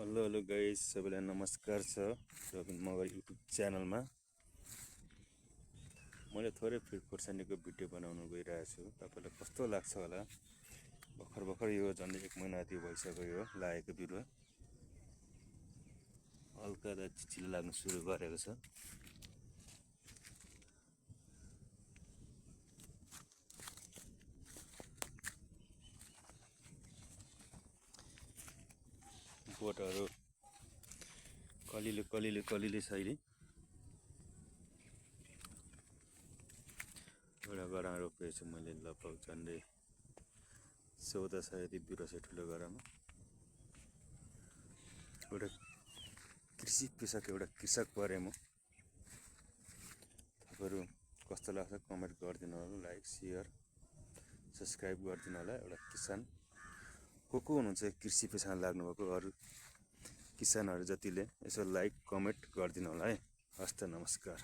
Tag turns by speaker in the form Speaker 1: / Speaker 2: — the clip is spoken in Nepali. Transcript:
Speaker 1: हेलो हेलो गाइस, सबैलाई नमस्कार छ रबिन मगर युट्युब च्यानलमा। मैले थोरै खुर्सानीको भिडियो बनाउन गइरहेको छु। तपाईँलाई कस्तो लाग्छ होला? भर्खर यो झन्डै 1 महिना जति भइसक्यो यो लागेको बिरुवा। हल्का चिचिलो लाग्न सुरु गरेको छ। बोटहरू कलिले शैली एउटा गरामा रोपेको छु मैले, लगभग झन्डै 1400 यति बिरुवा छ ठुलो गरामा। एउटा कृषि पेसाको एउटा कृषक परे म। तपाईँहरू कस्तो लाग्छ कमेन्ट गरिदिनु होला, लाइक सेयर सब्सक्राइब गरिदिनु होला। एउटा किसान को हुनुहुन्छ कृषि पेसामा लाग्नुभएको अरू किसानहरू जतिले यसो लाइक कमेन्ट गरिदिनु होला है। हस्त नमस्कार।